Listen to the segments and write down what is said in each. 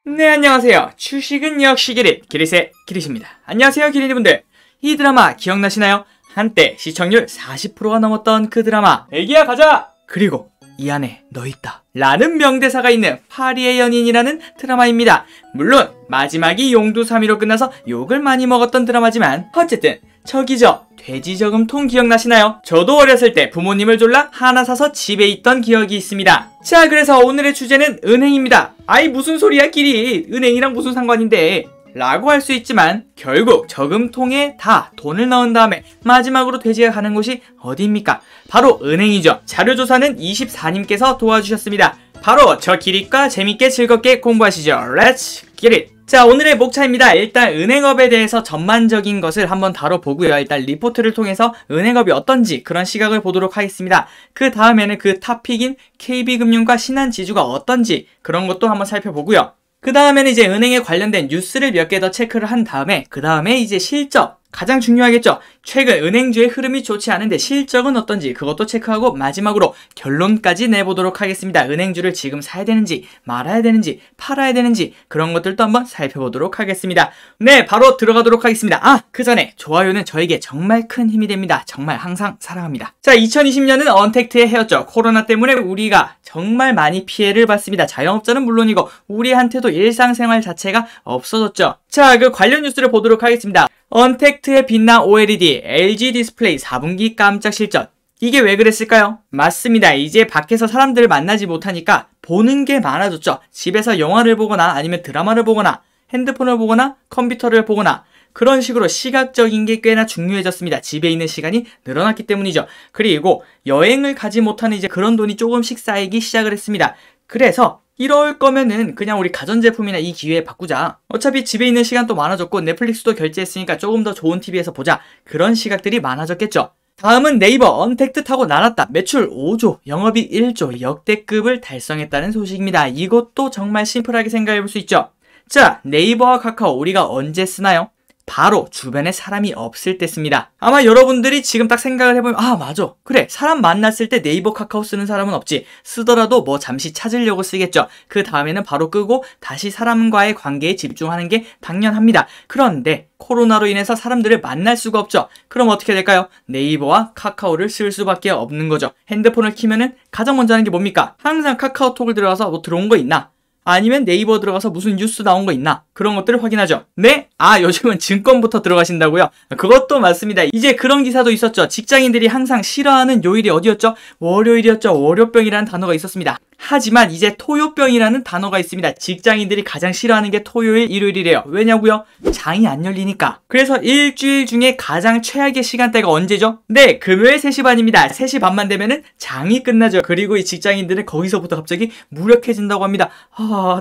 네, 안녕하세요. 주식은 역시 기릿의 기릿입니다. 안녕하세요, 기릿이분들. 이 드라마 기억나시나요? 한때 시청률 40%가 넘었던 그 드라마 애기야 가자! 그리고 이 안에 너 있다 라는 명대사가 있는 파리의 연인이라는 드라마입니다. 물론 마지막이 용두사미로 끝나서 욕을 많이 먹었던 드라마지만 어쨌든 저기저 돼지 저금통 기억나시나요? 저도 어렸을 때 부모님을 졸라 하나 사서 집에 있던 기억이 있습니다. 자, 그래서 오늘의 주제는 은행입니다. 아이 무슨 소리야 기릿, 은행이랑 무슨 상관인데 라고 할 수 있지만 결국 저금통에 다 돈을 넣은 다음에 마지막으로 돼지가 가는 곳이 어디입니까? 바로 은행이죠. 자료조사는 24님께서 도와주셨습니다. 바로 저 기릿과 재밌게 즐겁게 공부하시죠. Let's get it! 자, 오늘의 목차입니다. 일단 은행업에 대해서 전반적인 것을 한번 다뤄보고요. 일단 리포트를 통해서 은행업이 어떤지 그런 시각을 보도록 하겠습니다. 그 다음에는 그 탑픽인 KB금융과 신한지주가 어떤지 그런 것도 한번 살펴보고요. 그 다음에는 이제 은행에 관련된 뉴스를 몇 개 더 체크를 한 다음에 그 다음에 이제 실적, 가장 중요하겠죠. 최근 은행주의 흐름이 좋지 않은데 실적은 어떤지 그것도 체크하고 마지막으로 결론까지 내보도록 하겠습니다. 은행주를 지금 사야 되는지 말아야 되는지 팔아야 되는지 그런 것들도 한번 살펴보도록 하겠습니다. 네, 바로 들어가도록 하겠습니다. 그 전에 좋아요는 저에게 정말 큰 힘이 됩니다. 정말 항상 사랑합니다. 자, 2020년은 언택트의 해였죠. 코로나 때문에 우리가 정말 많이 피해를 봤습니다. 자영업자는 물론이고 우리한테도 일상생활 자체가 없어졌죠. 자, 그 관련 뉴스를 보도록 하겠습니다. 언택트의 빛난 OLED, LG 디스플레이 4분기 깜짝 실적. 이게 왜 그랬을까요? 맞습니다. 이제 밖에서 사람들을 만나지 못하니까 보는 게 많아졌죠. 집에서 영화를 보거나 아니면 드라마를 보거나 핸드폰을 보거나 컴퓨터를 보거나 그런 식으로 시각적인 게 꽤나 중요해졌습니다. 집에 있는 시간이 늘어났기 때문이죠. 그리고 여행을 가지 못하는 이제 그런 돈이 조금씩 쌓이기 시작을 했습니다. 그래서 이럴 거면은 그냥 우리 가전제품이나 이 기회에 바꾸자. 어차피 집에 있는 시간도 많아졌고 넷플릭스도 결제했으니까 조금 더 좋은 TV에서 보자. 그런 시각들이 많아졌겠죠. 다음은 네이버 언택트 타고 날았다. 매출 5조, 영업이익 1조, 역대급을 달성했다는 소식입니다. 이것도 정말 심플하게 생각해 볼 수 있죠. 자, 네이버와 카카오 우리가 언제 쓰나요? 바로 주변에 사람이 없을 때 씁니다. 아마 여러분들이 지금 딱 생각을 해보면 맞아. 그래, 사람 만났을 때 네이버 카카오 쓰는 사람은 없지. 쓰더라도 뭐 잠시 찾으려고 쓰겠죠. 그 다음에는 바로 끄고 다시 사람과의 관계에 집중하는 게 당연합니다. 그런데 코로나로 인해서 사람들을 만날 수가 없죠. 그럼 어떻게 될까요? 네이버와 카카오를 쓸 수밖에 없는 거죠. 핸드폰을 키면은 가장 먼저 하는 게 뭡니까? 항상 카카오톡을 들어가서 뭐 들어온 거 있나? 아니면 네이버 들어가서 무슨 뉴스 나온 거 있나? 그런 것들을 확인하죠. 네? 요즘은 증권부터 들어가신다고요? 그것도 맞습니다. 이제 그런 기사도 있었죠. 직장인들이 항상 싫어하는 요일이 어디였죠? 월요일이었죠. 월요병이라는 단어가 있었습니다. 하지만 이제 토요병이라는 단어가 있습니다. 직장인들이 가장 싫어하는 게 토요일, 일요일이래요. 왜냐고요? 장이 안 열리니까. 그래서 일주일 중에 가장 최악의 시간대가 언제죠? 네, 금요일 3시 반입니다. 3시 반만 되면은 장이 끝나죠. 그리고 이 직장인들은 거기서부터 갑자기 무력해진다고 합니다.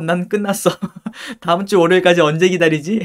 난 끝났어. 다음 주 월요일까지 언제 기다리지?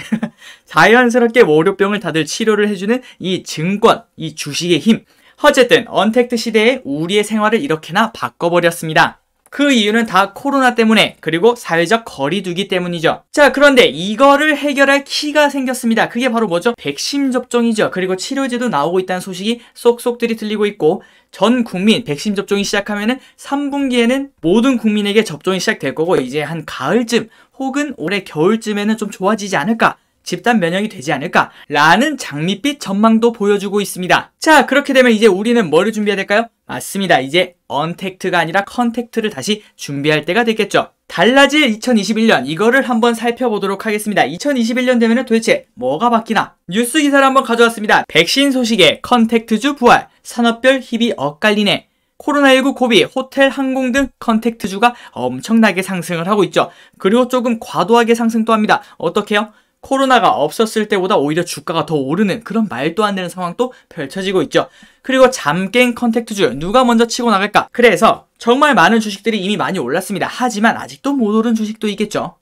자연스럽게 월요병을 다들 치료를 해주는 이 증권, 이 주식의 힘. 어쨌든 언택트 시대에 우리의 생활을 이렇게나 바꿔버렸습니다. 그 이유는 다 코로나 때문에 그리고 사회적 거리두기 때문이죠. 자, 그런데 이거를 해결할 키가 생겼습니다. 그게 바로 뭐죠? 백신 접종이죠. 그리고 치료제도 나오고 있다는 소식이 쏙쏙들이 들리고 있고 전 국민 백신 접종이 시작하면은 3분기에는 모든 국민에게 접종이 시작될 거고 이제 한 가을쯤 혹은 올해 겨울쯤에는 좀 좋아지지 않을까? 집단 면역이 되지 않을까? 라는 장밋빛 전망도 보여주고 있습니다. 자, 그렇게 되면 이제 우리는 뭐를 준비해야 될까요? 맞습니다. 이제 언택트가 아니라 컨택트를 다시 준비할 때가 됐겠죠. 달라질 2021년 이거를 한번 살펴보도록 하겠습니다. 2021년 되면 도대체 뭐가 바뀌나? 뉴스 기사를 한번 가져왔습니다. 백신 소식에 컨택트주 부활, 산업별 힙이 엇갈리네. 코로나19 고비, 호텔, 항공 등 컨택트주가 엄청나게 상승을 하고 있죠. 그리고 조금 과도하게 상승도 합니다. 어떻게요? 코로나가 없었을 때보다 오히려 주가가 더 오르는 그런 말도 안 되는 상황도 펼쳐지고 있죠. 그리고 잠꽹 컨택트주 누가 먼저 치고 나갈까? 그래서 정말 많은 주식들이 이미 많이 올랐습니다. 하지만 아직도 못 오른 주식도 있겠죠.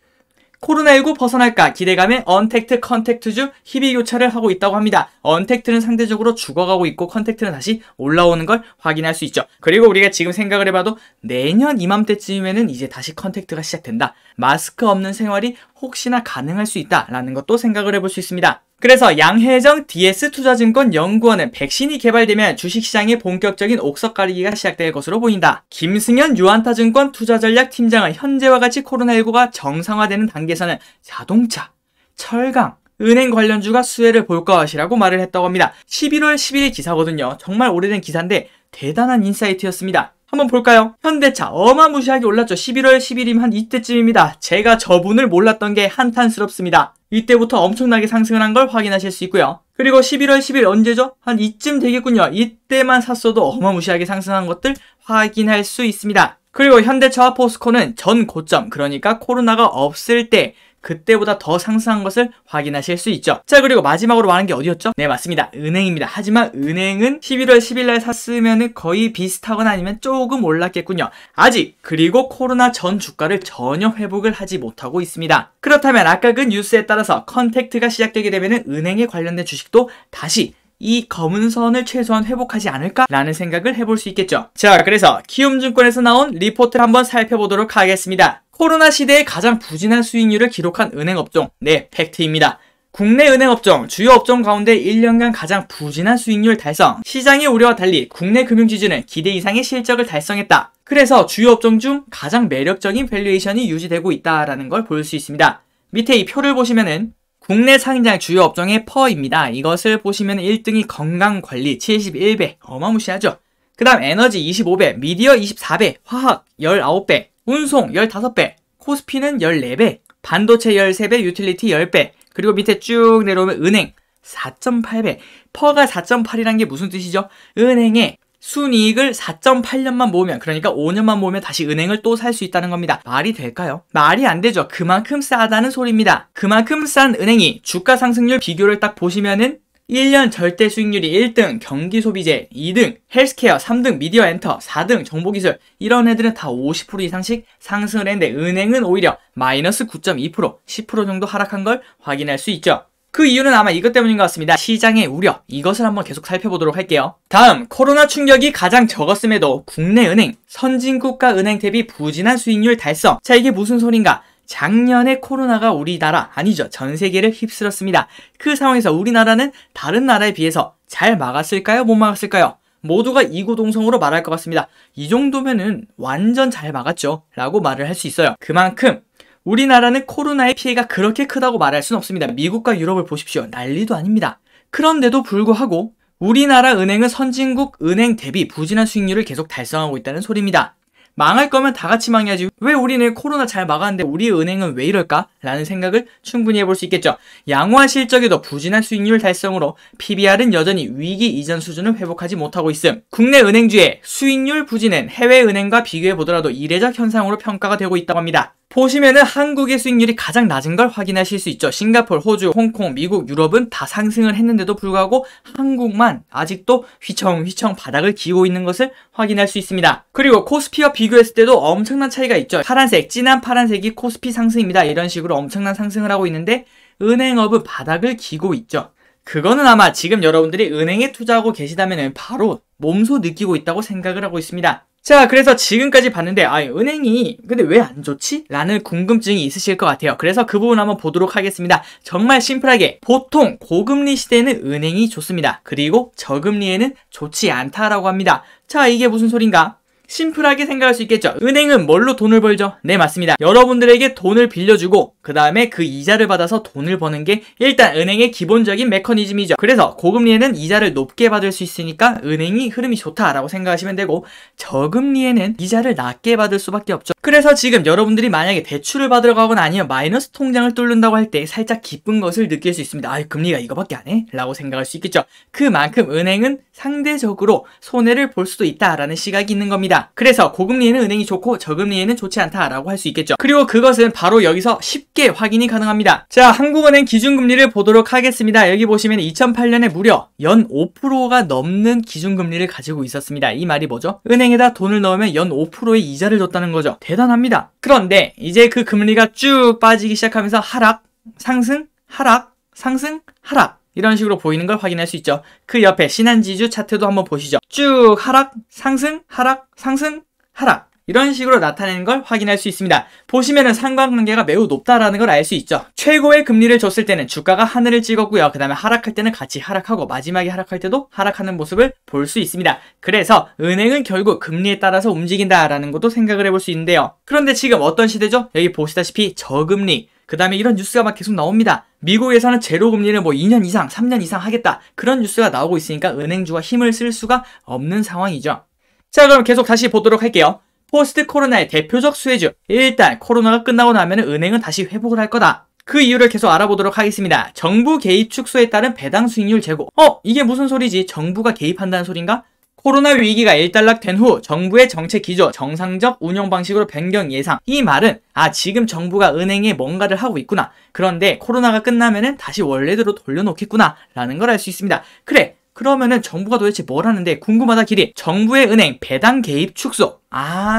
코로나19 벗어날까 기대감에 언택트 컨택트주 희비교차를 하고 있다고 합니다. 언택트는 상대적으로 죽어가고 있고 컨택트는 다시 올라오는 걸 확인할 수 있죠. 그리고 우리가 지금 생각을 해봐도 내년 이맘때쯤에는 이제 다시 컨택트가 시작된다. 마스크 없는 생활이 혹시나 가능할 수 있다라는 것도 생각을 해볼 수 있습니다. 그래서 양혜정 DS투자증권 연구원은 백신이 개발되면 주식시장의 본격적인 옥석가리기가 시작될 것으로 보인다. 김승현 유안타증권 투자전략팀장은 현재와 같이 코로나19가 정상화되는 단계에서는 자동차, 철강, 은행 관련주가 수혜를 볼 것이라고 말을 했다고 합니다. 11월 10일 기사거든요. 정말 오래된 기사인데 대단한 인사이트였습니다. 한번 볼까요? 현대차 어마무시하게 올랐죠. 11월 10일이면 한 이때쯤입니다. 제가 저분을 몰랐던 게 한탄스럽습니다. 이때부터 엄청나게 상승을 한 걸 확인하실 수 있고요. 그리고 11월 10일 언제죠? 한 이쯤 되겠군요. 이때만 샀어도 어마무시하게 상승한 것들 확인할 수 있습니다. 그리고 현대차와 포스코는 전 고점, 그러니까 코로나가 없을 때 그때보다 더 상승한 것을 확인하실 수 있죠. 자, 그리고 마지막으로 말한 게 어디였죠? 네, 맞습니다. 은행입니다. 하지만 은행은 11월 10일 날 샀으면 거의 비슷하거나 아니면 조금 올랐겠군요. 아직 그리고 코로나 전 주가를 전혀 회복을 하지 못하고 있습니다. 그렇다면 아까 그 뉴스에 따라서 컨택트가 시작되게 되면 은행에 관련된 주식도 다시 이 검은 선을 최소한 회복하지 않을까라는 생각을 해볼 수 있겠죠. 자, 그래서 키움증권에서 나온 리포트를 한번 살펴보도록 하겠습니다. 코로나 시대에 가장 부진한 수익률을 기록한 은행업종, 네, 팩트입니다. 국내 은행업종, 주요 업종 가운데 1년간 가장 부진한 수익률 달성. 시장의 우려와 달리 국내 금융지주는 기대 이상의 실적을 달성했다. 그래서 주요 업종 중 가장 매력적인 밸류에이션이 유지되고 있다라는 걸 볼 수 있습니다. 밑에 이 표를 보시면은 국내 상장 주요 업종의 퍼입니다. 이것을 보시면 1등이 건강관리 71배, 어마무시하죠. 그 다음 에너지 25배, 미디어 24배, 화학 19배, 운송 15배, 코스피는 14배, 반도체 13배, 유틸리티 10배, 그리고 밑에 쭉 내려오면 은행 4.8배. 퍼가 4.8이란 게 무슨 뜻이죠? 은행에 순이익을 4.8년만 모으면, 그러니까 5년만 모으면 다시 은행을 또 살 수 있다는 겁니다. 말이 될까요? 말이 안 되죠. 그만큼 싸다는 소리입니다. 그만큼 싼 은행이 주가 상승률 비교를 딱 보시면은 1년 절대 수익률이 1등 경기소비재, 2등 헬스케어, 3등 미디어 엔터, 4등 정보기술, 이런 애들은 다 50% 이상씩 상승을 했는데 은행은 오히려 마이너스 9.2%, 10% 정도 하락한 걸 확인할 수 있죠. 그 이유는 아마 이것 때문인 것 같습니다. 시장의 우려, 이것을 한번 계속 살펴보도록 할게요. 다음, 코로나 충격이 가장 적었음에도 국내 은행, 선진국가 은행 대비 부진한 수익률 달성. 자, 이게 무슨 소린가? 작년에 코로나가 우리나라, 아니죠, 전 세계를 휩쓸었습니다. 그 상황에서 우리나라는 다른 나라에 비해서 잘 막았을까요? 못 막았을까요? 모두가 이구동성으로 말할 것 같습니다. 이 정도면은 완전 잘 막았죠 라고 말을 할 수 있어요. 그만큼 우리나라는 코로나의 피해가 그렇게 크다고 말할 수는 없습니다. 미국과 유럽을 보십시오. 난리도 아닙니다. 그런데도 불구하고 우리나라 은행은 선진국 은행 대비 부진한 수익률을 계속 달성하고 있다는 소리입니다. 망할 거면 다 같이 망해야지. 왜 우리는 코로나 잘 막았는데 우리 은행은 왜 이럴까? 라는 생각을 충분히 해볼 수 있겠죠. 양호한 실적에도 부진한 수익률 달성으로 PBR은 여전히 위기 이전 수준을 회복하지 못하고 있음. 국내 은행주의 수익률 부진은 해외 은행과 비교해 보더라도 이례적 현상으로 평가가 되고 있다고 합니다. 보시면은 한국의 수익률이 가장 낮은 걸 확인하실 수 있죠. 싱가포르, 호주, 홍콩, 미국, 유럽은 다 상승을 했는데도 불구하고 한국만 아직도 휘청휘청 바닥을 기고 있는 것을 확인할 수 있습니다. 그리고 코스피와 비교했을 때도 엄청난 차이가 있죠. 파란색, 진한 파란색이 코스피 상승입니다. 이런 식으로 엄청난 상승을 하고 있는데 은행업은 바닥을 기고 있죠. 그거는 아마 지금 여러분들이 은행에 투자하고 계시다면 바로 몸소 느끼고 있다고 생각을 하고 있습니다. 자, 그래서 지금까지 봤는데 은행이 근데 왜 안 좋지? 라는 궁금증이 있으실 것 같아요. 그래서 그 부분 한번 보도록 하겠습니다. 정말 심플하게 보통 고금리 시대에는 은행이 좋습니다. 그리고 저금리에는 좋지 않다라고 합니다. 자, 이게 무슨 소린가? 심플하게 생각할 수 있겠죠. 은행은 뭘로 돈을 벌죠? 네, 맞습니다. 여러분들에게 돈을 빌려주고 그 다음에 그 이자를 받아서 돈을 버는 게 일단 은행의 기본적인 메커니즘이죠. 그래서 고금리에는 이자를 높게 받을 수 있으니까 은행이 흐름이 좋다라고 생각하시면 되고, 저금리에는 이자를 낮게 받을 수밖에 없죠. 그래서 지금 여러분들이 만약에 대출을 받으러 가거나 아니면 마이너스 통장을 뚫는다고 할 때 살짝 기쁜 것을 느낄 수 있습니다. 금리가 이거밖에 안 해? 라고 생각할 수 있겠죠. 그만큼 은행은 상대적으로 손해를 볼 수도 있다라는 시각이 있는 겁니다. 그래서 고금리에는 은행이 좋고 저금리에는 좋지 않다라고 할 수 있겠죠. 그리고 그것은 바로 여기서 쉽게 확인이 가능합니다. 자, 한국은행 기준금리를 보도록 하겠습니다. 여기 보시면 2008년에 무려 연 5%가 넘는 기준금리를 가지고 있었습니다. 이 말이 뭐죠? 은행에다 돈을 넣으면 연 5%의 이자를 줬다는 거죠. 대단합니다. 그런데 이제 그 금리가 쭉 빠지기 시작하면서 하락, 상승, 하락, 상승, 하락, 이런 식으로 보이는 걸 확인할 수 있죠. 그 옆에 신한지주 차트도 한번 보시죠. 쭉 하락, 상승, 하락, 상승, 하락, 이런 식으로 나타내는 걸 확인할 수 있습니다. 보시면은 상관관계가 매우 높다라는 걸 알 수 있죠. 최고의 금리를 줬을 때는 주가가 하늘을 찍었고요. 그 다음에 하락할 때는 같이 하락하고 마지막에 하락할 때도 하락하는 모습을 볼 수 있습니다. 그래서 은행은 결국 금리에 따라서 움직인다라는 것도 생각을 해볼 수 있는데요. 그런데 지금 어떤 시대죠? 여기 보시다시피 저금리, 그 다음에 이런 뉴스가 막 계속 나옵니다. 미국에서는 제로 금리를 뭐 2년 이상, 3년 이상 하겠다. 그런 뉴스가 나오고 있으니까 은행주가 힘을 쓸 수가 없는 상황이죠. 자, 그럼 계속 다시 보도록 할게요. 포스트 코로나의 대표적 수혜주. 일단 코로나가 끝나고 나면 은행은 다시 회복을 할 거다. 그 이유를 계속 알아보도록 하겠습니다. 정부 개입 축소에 따른 배당 수익률 제고. 이게 무슨 소리지? 정부가 개입한다는 소린가? 코로나 위기가 일단락된 후 정부의 정책 기조, 정상적 운영 방식으로 변경 예상. 이 말은 지금 정부가 은행에 뭔가를 하고 있구나. 그런데 코로나가 끝나면은 다시 원래대로 돌려놓겠구나 라는 걸 알 수 있습니다. 그래, 그러면은 정부가 도대체 뭘 하는데 궁금하다 길이. 정부의 은행 배당 개입 축소.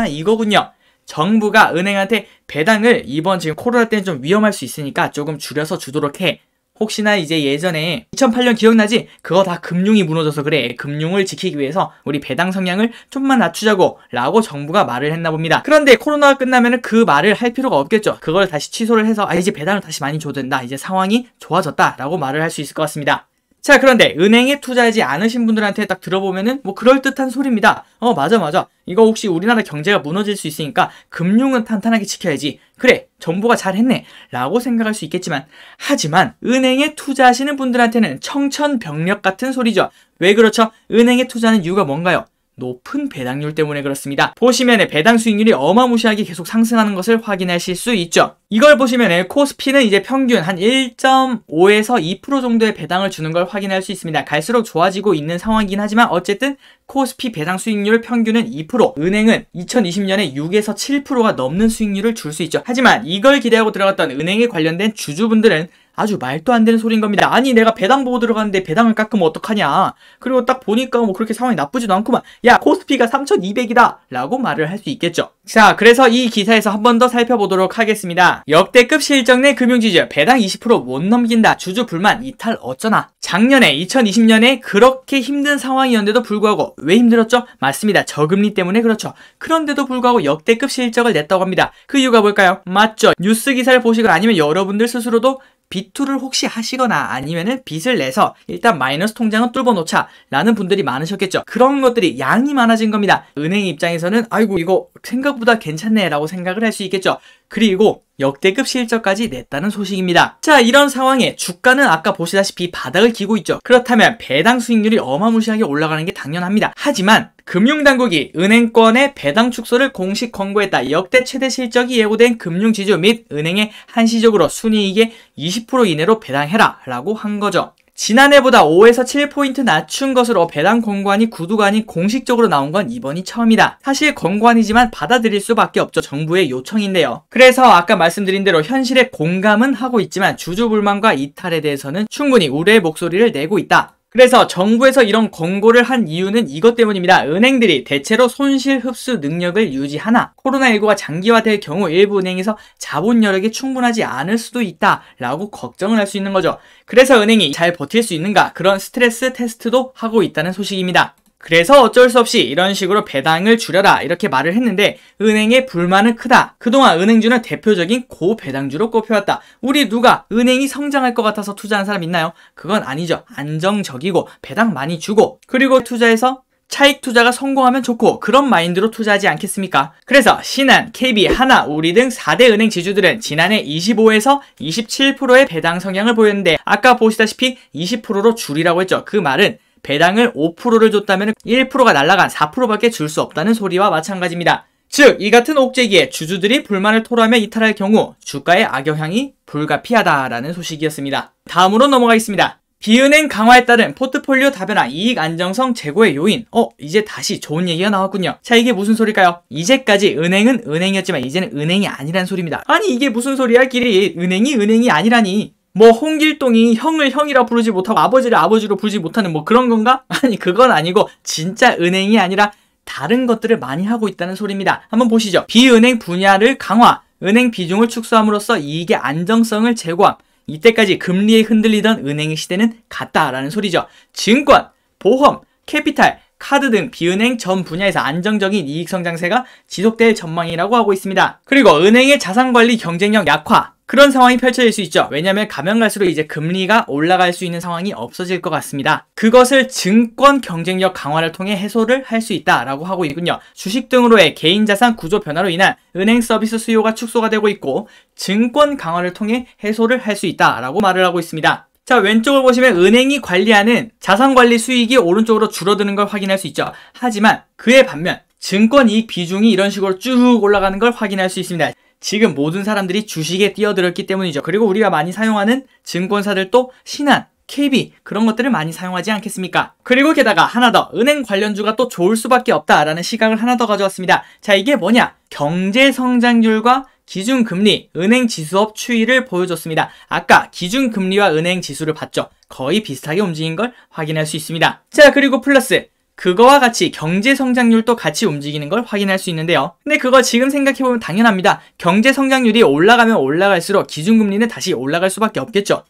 이거군요. 정부가 은행한테 배당을 이번 지금 코로나 때는 좀 위험할 수 있으니까 조금 줄여서 주도록 해. 혹시나 이제 예전에 2008년 기억나지? 그거 다 금융이 무너져서 그래. 금융을 지키기 위해서 우리 배당 성향을 좀만 낮추자고 라고 정부가 말을 했나 봅니다. 그런데 코로나가 끝나면은 그 말을 할 필요가 없겠죠. 그걸 다시 취소를 해서 이제 배당을 다시 많이 줘도 된다. 이제 상황이 좋아졌다 라고 말을 할 수 있을 것 같습니다. 자, 그런데 은행에 투자하지 않으신 분들한테 딱 들어보면은 뭐 그럴듯한 소리입니다. 맞아. 이거 혹시 우리나라 경제가 무너질 수 있으니까 금융은 탄탄하게 지켜야지. 그래, 정부가 잘했네 라고 생각할 수 있겠지만, 하지만 은행에 투자하시는 분들한테는 청천벽력 같은 소리죠. 왜 그렇죠? 은행에 투자하는 이유가 뭔가요? 높은 배당률 때문에 그렇습니다. 보시면 배당 수익률이 어마무시하게 계속 상승하는 것을 확인하실 수 있죠. 이걸 보시면 코스피는 이제 평균 한 1.5에서 2% 정도의 배당을 주는 걸 확인할 수 있습니다. 갈수록 좋아지고 있는 상황이긴 하지만 어쨌든 코스피 배당 수익률 평균은 2%, 은행은 2020년에 6에서 7%가 넘는 수익률을 줄 수 있죠. 하지만 이걸 기대하고 들어갔던 은행에 관련된 주주분들은 아주 말도 안 되는 소리인 겁니다. 아니, 내가 배당 보고 들어갔는데 배당을 깎으면 어떡하냐. 그리고 딱 보니까 뭐 그렇게 상황이 나쁘지도 않구만. 야, 코스피가 3,200이다 라고 말을 할 수 있겠죠. 자, 그래서 이 기사에서 한 번 더 살펴보도록 하겠습니다. 역대급 실적 내 금융지주 배당 20% 못 넘긴다. 주주 불만 이탈 어쩌나. 작년에 2020년에 그렇게 힘든 상황이었는데도 불구하고 왜 힘들었죠? 맞습니다. 저금리 때문에 그렇죠. 그런데도 불구하고 역대급 실적을 냈다고 합니다. 그 이유가 뭘까요? 맞죠. 뉴스 기사를 보시거나 아니면 여러분들 스스로도 비투를 혹시 하시거나 아니면은 빚을 내서 일단 마이너스 통장은 뚫어 놓자 라는 분들이 많으셨겠죠. 그런 것들이 양이 많아진 겁니다. 은행 입장에서는 아이고 이거 생각보다 괜찮네 라고 생각을 할 수 있겠죠. 그리고 역대급 실적까지 냈다는 소식입니다. 자, 이런 상황에 주가는 아까 보시다시피 바닥을 기고 있죠. 그렇다면 배당 수익률이 어마무시하게 올라가는 게 당연합니다. 하지만 금융당국이 은행권의 배당 축소를 공식 권고했다. 역대 최대 실적이 예고된 금융지주 및 은행에 한시적으로 순이익의 20% 이내로 배당해라 라고 한 거죠. 지난해보다 5에서 7포인트 낮춘 것으로 배당 권고안이 구두가 아닌 공식적으로 나온 건 이번이 처음이다. 사실 권고안이지만 받아들일 수밖에 없죠. 정부의 요청인데요. 그래서 아까 말씀드린 대로 현실에 공감은 하고 있지만 주주 불만과 이탈에 대해서는 충분히 우려의 목소리를 내고 있다. 그래서 정부에서 이런 권고를 한 이유는 이것 때문입니다. 은행들이 대체로 손실 흡수 능력을 유지하나 코로나19가 장기화될 경우 일부 은행에서 자본 여력이 충분하지 않을 수도 있다라고 걱정을 할 수 있는 거죠. 그래서 은행이 잘 버틸 수 있는가 그런 스트레스 테스트도 하고 있다는 소식입니다. 그래서 어쩔 수 없이 이런 식으로 배당을 줄여라 이렇게 말을 했는데 은행의 불만은 크다. 그동안 은행주는 대표적인 고배당주로 꼽혀왔다. 우리 누가 은행이 성장할 것 같아서 투자한 사람 있나요? 그건 아니죠. 안정적이고 배당 많이 주고 그리고 투자해서 차익 투자가 성공하면 좋고 그런 마인드로 투자하지 않겠습니까? 그래서 신한, KB, 하나, 우리 등 4대 은행 지주들은 지난해 25에서 27%의 배당 성향을 보였는데 아까 보시다시피 20%로 줄이라고 했죠. 그 말은 배당을 5%를 줬다면 1%가 날아간 4%밖에 줄 수 없다는 소리와 마찬가지입니다. 즉, 이 같은 옥죄기에 주주들이 불만을 토로하며 이탈할 경우 주가의 악영향이 불가피하다라는 소식이었습니다. 다음으로 넘어가겠습니다. 비은행 강화에 따른 포트폴리오 다변화 이익 안정성 제고의 요인. 이제 다시 좋은 얘기가 나왔군요. 자, 이게 무슨 소리일까요? 이제까지 은행은 은행이었지만 이제는 은행이 아니란 소리입니다. 아니, 이게 무슨 소리야, 길이. 은행이 아니라니. 뭐 홍길동이 형을 형이라 부르지 못하고 아버지를 아버지로 부르지 못하는 뭐 그런 건가? 아니, 그건 아니고 진짜 은행이 아니라 다른 것들을 많이 하고 있다는 소리입니다. 한번 보시죠. 비은행 분야를 강화, 은행 비중을 축소함으로써 이익의 안정성을 제고함. 이때까지 금리에 흔들리던 은행의 시대는 갔다라는 소리죠. 증권, 보험, 캐피탈, 카드 등 비은행 전 분야에서 안정적인 이익 성장세가 지속될 전망이라고 하고 있습니다. 그리고 은행의 자산관리 경쟁력 약화, 그런 상황이 펼쳐질 수 있죠. 왜냐하면 가면 갈수록 이제 금리가 올라갈 수 있는 상황이 없어질 것 같습니다. 그것을 증권 경쟁력 강화를 통해 해소를 할 수 있다라고 하고 있군요. 주식 등으로의 개인 자산 구조 변화로 인한 은행 서비스 수요가 축소가 되고 있고 증권 강화를 통해 해소를 할 수 있다라고 말을 하고 있습니다. 자, 왼쪽을 보시면 은행이 관리하는 자산관리 수익이 오른쪽으로 줄어드는 걸 확인할 수 있죠. 하지만 그에 반면 증권 이익 비중이 이런 식으로 쭉 올라가는 걸 확인할 수 있습니다. 지금 모든 사람들이 주식에 뛰어들었기 때문이죠. 그리고 우리가 많이 사용하는 증권사들도 신한, KB 그런 것들을 많이 사용하지 않겠습니까? 그리고 게다가 하나 더, 은행 관련주가 또 좋을 수밖에 없다라는 시각을 하나 더 가져왔습니다. 자, 이게 뭐냐? 경제 성장률과 기준금리, 은행지수업 추이를 보여줬습니다. 아까 기준금리와 은행지수를 봤죠? 거의 비슷하게 움직인 걸 확인할 수 있습니다. 자, 그리고 플러스 그거와 같이 경제 성장률도 같이 움직이는 걸 확인할 수 있는데요. 근데 그거 지금 생각해보면 당연합니다. 경제 성장률이 올라가면 올라갈수록 기준금리는 다시 올라갈 수밖에 없겠죠.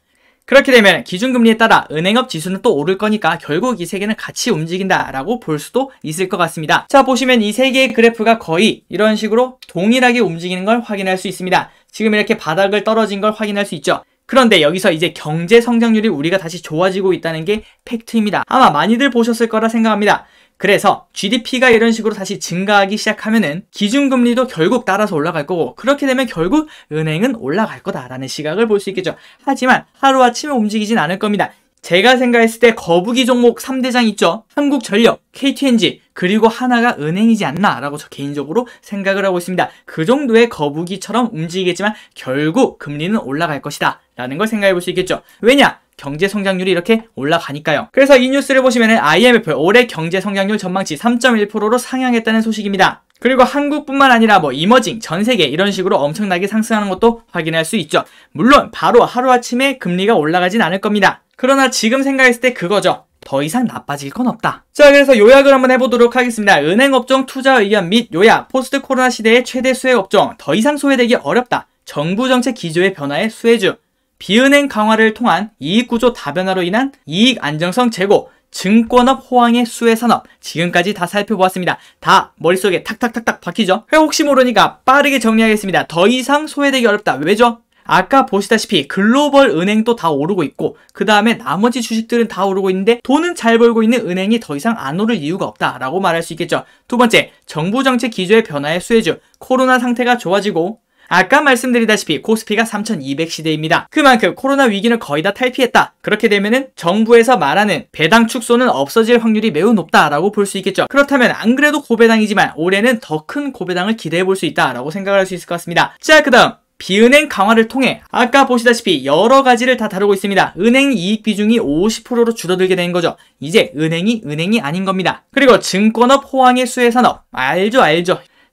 그렇게 되면 기준금리에 따라 은행업 지수는 또 오를 거니까 결국 이 세 개는 같이 움직인다라고 볼 수도 있을 것 같습니다. 자, 보시면 이 세 개의 그래프가 거의 이런 식으로 동일하게 움직이는 걸 확인할 수 있습니다. 지금 이렇게 바닥을 떨어진 걸 확인할 수 있죠. 그런데 여기서 이제 경제 성장률이 우리가 다시 좋아지고 있다는 게 팩트입니다. 아마 많이들 보셨을 거라 생각합니다. 그래서 GDP가 이런 식으로 다시 증가하기 시작하면은 기준금리도 결국 따라서 올라갈 거고, 그렇게 되면 결국 은행은 올라갈 거다라는 시각을 볼 수 있겠죠. 하지만 하루아침에 움직이진 않을 겁니다. 제가 생각했을 때 거북이 종목 3대장 있죠. 한국전력, KTNG, 그리고 하나가 은행이지 않나 라고 저 개인적으로 생각을 하고 있습니다. 그 정도의 거북이처럼 움직이겠지만 결국 금리는 올라갈 것이다 라는 걸 생각해 볼 수 있겠죠. 왜냐? 경제 성장률이 이렇게 올라가니까요. 그래서 이 뉴스를 보시면 IMF 올해 경제 성장률 전망치 3.1%로 상향했다는 소식입니다. 그리고 한국뿐만 아니라 이머징, 전 세계 이런 식으로 엄청나게 상승하는 것도 확인할 수 있죠. 물론 바로 하루아침에 금리가 올라가진 않을 겁니다. 그러나 지금 생각했을 때 그거죠. 더 이상 나빠질 건 없다. 자, 그래서 요약을 한번 해보도록 하겠습니다. 은행업종 투자 의견 및 요약, 포스트 코로나 시대의 최대 수혜업종, 더 이상 소외되기 어렵다. 정부 정책 기조의 변화의 수혜주, 비은행 강화를 통한 이익구조 다변화로 인한 이익 안정성 제고, 증권업 호황의 수혜산업, 지금까지 다 살펴보았습니다. 다 머릿속에 탁탁탁탁 박히죠? 혹시 모르니까 빠르게 정리하겠습니다. 더 이상 소외되기 어렵다. 왜죠? 아까 보시다시피 글로벌 은행도 다 오르고 있고 그 다음에 나머지 주식들은 다 오르고 있는데 돈은 잘 벌고 있는 은행이 더 이상 안 오를 이유가 없다라고 말할 수 있겠죠. 두 번째, 정부 정책 기조의 변화의 수혜주, 코로나 상태가 좋아지고 아까 말씀드리다시피 코스피가 3200시대입니다. 그만큼 코로나 위기는 거의 다 탈피했다. 그렇게 되면은 정부에서 말하는 배당 축소는 없어질 확률이 매우 높다라고 볼 수 있겠죠. 그렇다면 안 그래도 고배당이지만 올해는 더 큰 고배당을 기대해 볼 수 있다라고 생각을 할 수 있을 것 같습니다. 자, 그 다음 비은행 강화를 통해 아까 보시다시피 여러 가지를 다 다루고 있습니다. 은행 이익 비중이 50%로 줄어들게 된 거죠. 이제 은행이 아닌 겁니다. 그리고 증권업 호황의 수혜산업, 알죠.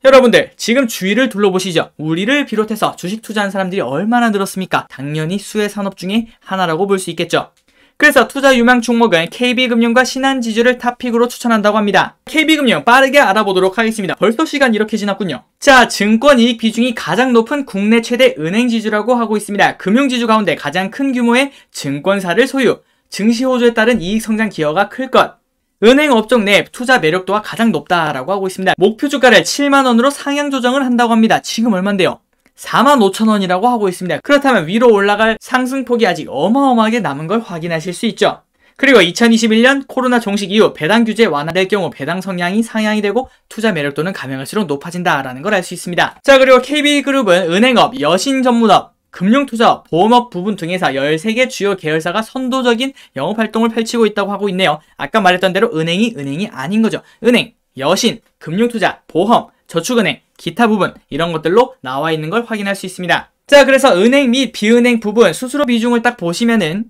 여러분들 지금 주위를 둘러보시죠. 우리를 비롯해서 주식 투자한 사람들이 얼마나 늘었습니까? 당연히 수혜산업 중에 하나라고 볼 수 있겠죠. 그래서 투자 유망 종목은 KB금융과 신한지주를 탑픽으로 추천한다고 합니다. KB금융 빠르게 알아보도록 하겠습니다. 벌써 시간 이렇게 지났군요. 자, 증권 이익 비중이 가장 높은 국내 최대 은행지주라고 하고 있습니다. 금융지주 가운데 가장 큰 규모의 증권사를 소유, 증시 호조에 따른 이익 성장 기여가 클 것, 은행 업종 내 투자 매력도가 가장 높다라고 하고 있습니다. 목표 주가를 7만원으로 상향 조정을 한다고 합니다. 지금 얼만데요? 45,000원이라고 하고 있습니다. 그렇다면 위로 올라갈 상승폭이 아직 어마어마하게 남은 걸 확인하실 수 있죠. 그리고 2021년 코로나 종식 이후 배당 규제 완화될 경우 배당 성향이 상향이 되고 투자 매력도는 가면 갈수록 높아진다라는 걸 알 수 있습니다. 자, 그리고 KB그룹은 은행업, 여신 전문업, 금융투자업, 보험업 부분 등에서 13개 주요 계열사가 선도적인 영업활동을 펼치고 있다고 하고 있네요. 아까 말했던 대로 은행이 아닌 거죠. 은행, 여신, 금융투자, 보험, 저축은행, 기타 부분 이런 것들로 나와 있는 걸 확인할 수 있습니다. 자, 그래서 은행 및 비은행 부분 수수료 비중을 딱 보시면은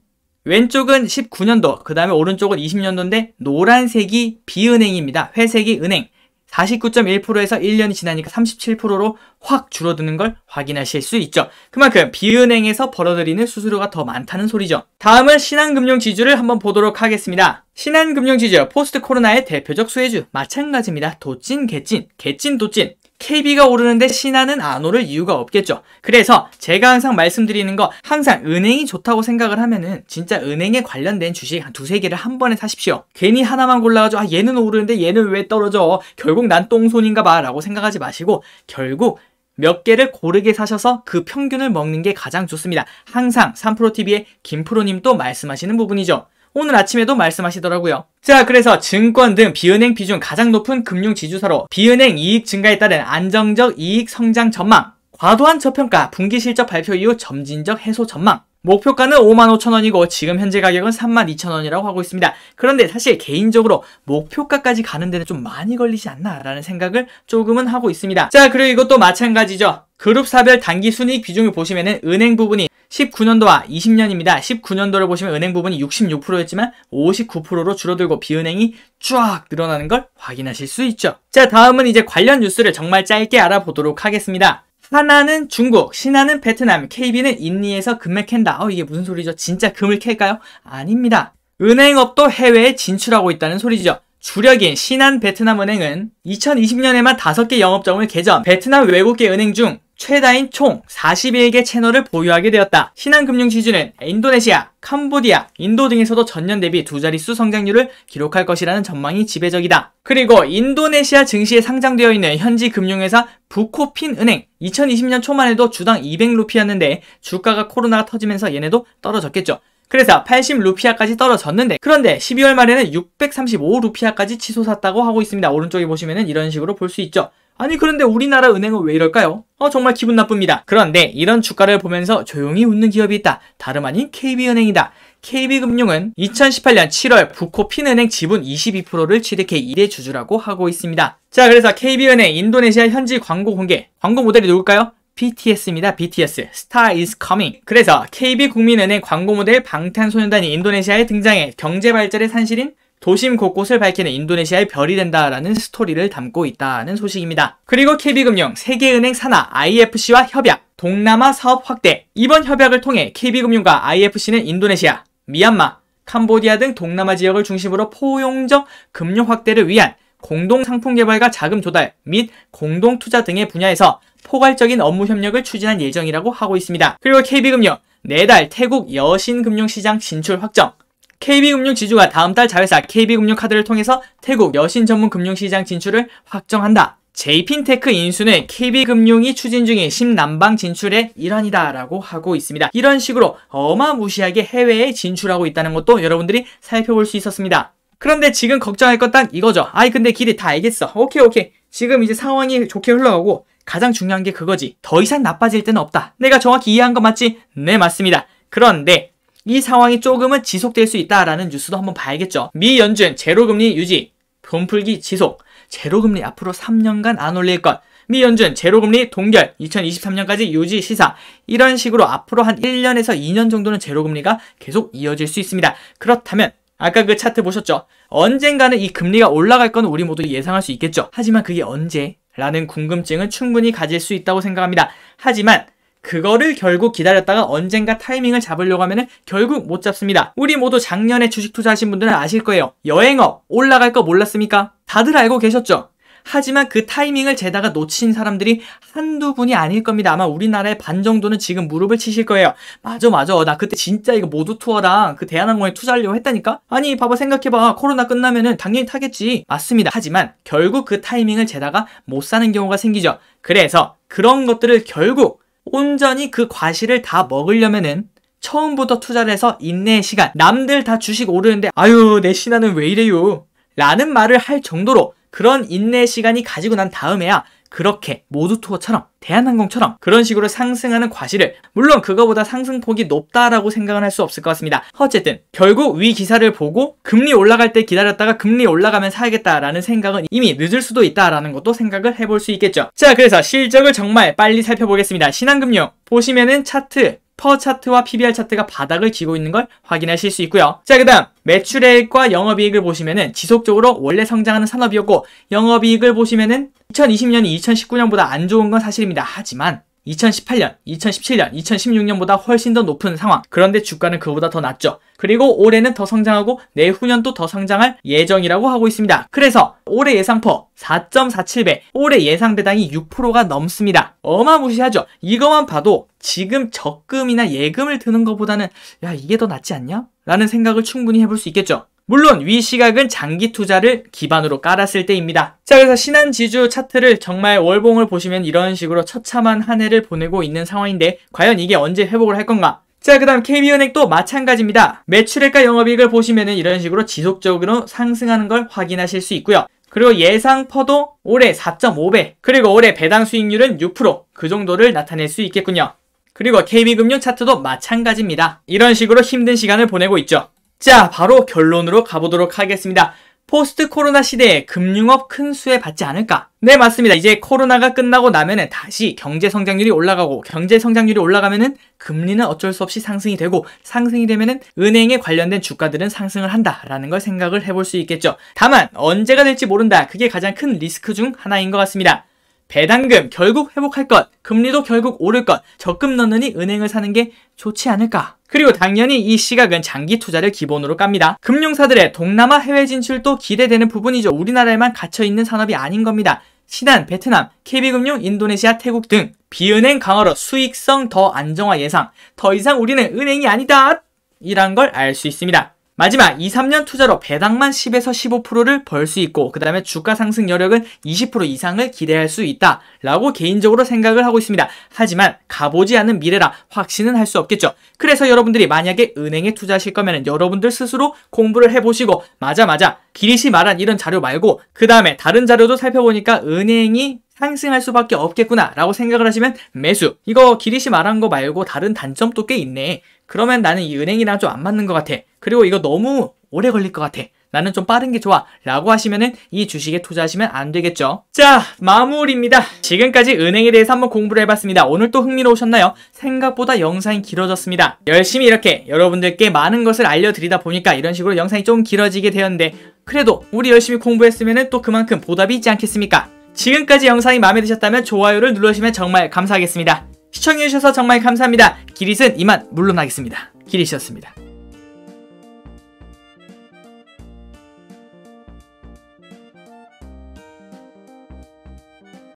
왼쪽은 19년도, 그 다음에 오른쪽은 20년도인데 노란색이 비은행입니다. 회색이 은행. 49.1%에서 1년이 지나니까 37%로 확 줄어드는 걸 확인하실 수 있죠. 그만큼 비은행에서 벌어들이는 수수료가 더 많다는 소리죠. 다음은 신한금융지주를 한번 보도록 하겠습니다. 신한금융지주, 포스트 코로나의 대표적 수혜주, 마찬가지입니다. 도찐, 개찐, 도찐. KB가 오르는데 신한은 안 오를 이유가 없겠죠. 그래서 제가 항상 말씀드리는 거, 항상 은행이 좋다고 생각을 하면은 진짜 은행에 관련된 주식 한 두세 개를 한 번에 사십시오. 괜히 하나만 골라가지고 얘는 오르는데 얘는 왜 떨어져, 결국 난 똥손인가 봐 라고 생각하지 마시고 결국 몇 개를 고르게 사셔서 그 평균을 먹는 게 가장 좋습니다. 항상 3프로TV의 김프로님도 말씀하시는 부분이죠. 오늘 아침에도 말씀하시더라고요. 자, 그래서 증권 등 비은행 비중 가장 높은 금융 지주사로 비은행 이익 증가에 따른 안정적 이익 성장 전망, 과도한 저평가, 분기 실적 발표 이후 점진적 해소 전망, 목표가는 55,000원이고 지금 현재 가격은 32,000원이라고 하고 있습니다. 그런데 사실 개인적으로 목표가까지 가는 데는 좀 많이 걸리지 않나 라는 생각을 조금은 하고 있습니다. 자, 그리고 이것도 마찬가지죠. 그룹사별 단기 순이익 비중을 보시면은 은행 부분이 19년도와 20년입니다. 19년도를 보시면 은행 부분이 66%였지만 59%로 줄어들고 비은행이 쫙 늘어나는 걸 확인하실 수 있죠. 자, 다음은 이제 관련 뉴스를 정말 짧게 알아보도록 하겠습니다. 하나는 중국, 신한은 베트남, KB는 인니에서 금을 캔다. 이게 무슨 소리죠? 진짜 금을 캘까요? 아닙니다. 은행업도 해외에 진출하고 있다는 소리죠. 주력인 신한 베트남은행은 2020년에만 5개 영업점을 개점, 베트남 외국계 은행 중 최다인 총 41개 채널을 보유하게 되었다. 신한금융지주는 인도네시아, 캄보디아, 인도 등에서도 전년 대비 두 자릿수 성장률을 기록할 것이라는 전망이 지배적이다. 그리고 인도네시아 증시에 상장되어 있는 현지 금융회사 부코핀은행, 2020년 초만 해도 주당 200루피였는데 주가가 코로나가 터지면서 얘네도 떨어졌겠죠. 그래서 80루피아까지 떨어졌는데, 그런데 12월 말에는 635루피아까지 치솟았다고 하고 있습니다. 오른쪽에 보시면은 이런 식으로 볼 수 있죠. 아니, 그런데 우리나라 은행은 왜 이럴까요? 정말 기분 나쁩니다. 그런데 이런 주가를 보면서 조용히 웃는 기업이 있다. 다름 아닌 KB은행이다. KB금융은 2018년 7월 부코핀은행 지분 22%를 취득해 1회 주주라고 하고 있습니다. 자, 그래서 KB은행 인도네시아 현지 광고 공개. 광고 모델이 누굴까요? BTS입니다. BTS. Star is coming. 그래서 KB국민은행 광고 모델 방탄소년단이 인도네시아에 등장해 경제 발전의 산실인 도심 곳곳을 밝히는 인도네시아의 별이 된다라는 스토리를 담고 있다는 소식입니다. 그리고 KB금융, 세계은행 산하, IFC와 협약, 동남아 사업 확대. 이번 협약을 통해 KB금융과 IFC는 인도네시아, 미얀마, 캄보디아 등 동남아 지역을 중심으로 포용적 금융 확대를 위한 공동 상품 개발과 자금 조달 및 공동 투자 등의 분야에서 포괄적인 업무 협력을 추진할 예정이라고 하고 있습니다. 그리고 KB금융, 내달 태국 여신금융시장 진출 확정. KB금융 지주가 다음 달 자회사 KB금융카드를 통해서 태국 여신 전문 금융시장 진출을 확정한다. J핀테크 인수는 KB금융이 추진 중인 신남방 진출의 일환이다라고 하고 있습니다. 이런 식으로 어마무시하게 해외에 진출하고 있다는 것도 여러분들이 살펴볼 수 있었습니다. 그런데 지금 걱정할 건 딱 이거죠. 근데 길이 다 알겠어. 오케이. 지금 이제 상황이 좋게 흘러가고 가장 중요한 게 그거지. 더 이상 나빠질 때는 없다. 내가 정확히 이해한 거 맞지? 네, 맞습니다. 그런데 이 상황이 조금은 지속될 수 있다라는 뉴스도 한번 봐야겠죠. 미 연준 제로금리 유지, 돈풀기 지속, 제로금리 앞으로 3년간 안 올릴 것, 미 연준 제로금리 동결, 2023년까지 유지 시사. 이런 식으로 앞으로 한 1년에서 2년 정도는 제로금리가 계속 이어질 수 있습니다. 그렇다면 아까 그 차트 보셨죠? 언젠가는 이 금리가 올라갈 건 우리 모두 예상할 수 있겠죠. 하지만 그게 언제? 라는 궁금증은 충분히 가질 수 있다고 생각합니다. 하지만 그거를 결국 기다렸다가 언젠가 타이밍을 잡으려고 하면은 결국 못 잡습니다. 우리 모두 작년에 주식 투자하신 분들은 아실 거예요. 여행업 올라갈 거 몰랐습니까? 다들 알고 계셨죠? 하지만 그 타이밍을 재다가 놓친 사람들이 한두 분이 아닐 겁니다. 아마 우리나라의 반 정도는 지금 무릎을 치실 거예요. 맞아. 나 그때 진짜 이거 모두 투어랑 그 대한항공에 투자하려고 했다니까? 아니, 봐봐, 생각해봐. 코로나 끝나면은 당연히 타겠지. 맞습니다. 하지만 결국 그 타이밍을 재다가 못 사는 경우가 생기죠. 그래서 그런 것들을 결국 온전히 그 과실을 다 먹으려면은 처음부터 투자를 해서 인내의 시간, 남들 다 주식 오르는데 아유 내 신하는 왜 이래요? 라는 말을 할 정도로 그런 인내의 시간이 가지고 난 다음에야 그렇게 모두투어처럼 대한항공처럼 그런 식으로 상승하는 과실을, 물론 그거보다 상승폭이 높다라고 생각은 할 수 없을 것 같습니다. 어쨌든 결국 위 기사를 보고 금리 올라갈 때 기다렸다가 금리 올라가면 사야겠다라는 생각은 이미 늦을 수도 있다라는 것도 생각을 해볼 수 있겠죠. 자, 그래서 실적을 정말 빨리 살펴보겠습니다. 신한금융 보시면은 차트, 퍼 차트와 PBR 차트가 바닥을 기고 있는 걸 확인하실 수 있고요. 자, 그 다음 매출액과 영업이익을 보시면은 지속적으로 원래 성장하는 산업이었고, 영업이익을 보시면은 2020년이 2019년보다 안 좋은 건 사실입니다. 하지만 2018년, 2017년, 2016년보다 훨씬 더 높은 상황. 그런데 주가는 그보다 더 낮죠. 그리고 올해는 더 성장하고 내후년도 더 성장할 예정이라고 하고 있습니다. 그래서 올해 예상퍼 4.47배, 올해 예상 배당이 6%가 넘습니다. 어마무시하죠. 이것만 봐도 지금 적금이나 예금을 드는 것보다는 야, 이게 더 낫지 않냐? 라는 생각을 충분히 해볼 수 있겠죠. 물론 위 시각은 장기 투자를 기반으로 깔았을 때입니다. 자, 그래서 신한지주 차트를 정말 월봉을 보시면 이런 식으로 처참한 한 해를 보내고 있는 상황인데 과연 이게 언제 회복을 할 건가? 자, 그 다음 KB은행도 마찬가지입니다. 매출액과 영업이익을 보시면은 이런 식으로 지속적으로 상승하는 걸 확인하실 수 있고요. 그리고 예상퍼도 올해 4.5배, 그리고 올해 배당 수익률은 6%, 그 정도를 나타낼 수 있겠군요. 그리고 KB금융 차트도 마찬가지입니다. 이런 식으로 힘든 시간을 보내고 있죠. 자, 바로 결론으로 가보도록 하겠습니다. 포스트 코로나 시대에 금융업 큰 수혜 받지 않을까? 네, 맞습니다. 이제 코로나가 끝나고 나면은 다시 경제 성장률이 올라가고, 경제 성장률이 올라가면은 금리는 어쩔 수 없이 상승이 되고, 상승이 되면은 은행에 관련된 주가들은 상승을 한다라는 걸 생각을 해볼 수 있겠죠. 다만 언제가 될지 모른다. 그게 가장 큰 리스크 중 하나인 것 같습니다. 배당금 결국 회복할 것, 금리도 결국 오를 것, 적금 넣느니 은행을 사는 게 좋지 않을까? 그리고 당연히 이 시각은 장기 투자를 기본으로 깝니다. 금융사들의 동남아 해외 진출도 기대되는 부분이죠. 우리나라에만 갇혀있는 산업이 아닌 겁니다. 신한, 베트남, KB금융, 인도네시아, 태국 등 비은행 강화로 수익성 더 안정화 예상. 더 이상 우리는 은행이 아니다! 이란 걸 알 수 있습니다. 마지막 2, 3년 투자로 배당만 10에서 15%를 벌 수 있고 그 다음에 주가 상승 여력은 20% 이상을 기대할 수 있다 라고 개인적으로 생각을 하고 있습니다. 하지만 가보지 않은 미래라 확신은 할 수 없겠죠. 그래서 여러분들이 만약에 은행에 투자하실 거면 여러분들 스스로 공부를 해보시고 맞아 기리시 말한 이런 자료 말고 그 다음에 다른 자료도 살펴보니까 은행이 상승할 수밖에 없겠구나 라고 생각을 하시면 매수. 이거 기리시 말한 거 말고 다른 단점도 꽤 있네. 그러면 나는 이 은행이랑 좀 안 맞는 것 같아. 그리고 이거 너무 오래 걸릴 것 같아. 나는 좀 빠른 게 좋아 라고 하시면은 이 주식에 투자하시면 안 되겠죠. 자, 마무리입니다. 지금까지 은행에 대해서 한번 공부를 해봤습니다. 오늘 또 흥미로우셨나요? 생각보다 영상이 길어졌습니다. 열심히 이렇게 여러분들께 많은 것을 알려드리다 보니까 이런 식으로 영상이 좀 길어지게 되었는데 그래도 우리 열심히 공부했으면은 또 그만큼 보답이 있지 않겠습니까? 지금까지 영상이 마음에 드셨다면 좋아요를 눌러주시면 정말 감사하겠습니다. 시청해주셔서 정말 감사합니다. 기릿은 이만 물러나겠습니다. 기릿이었습니다.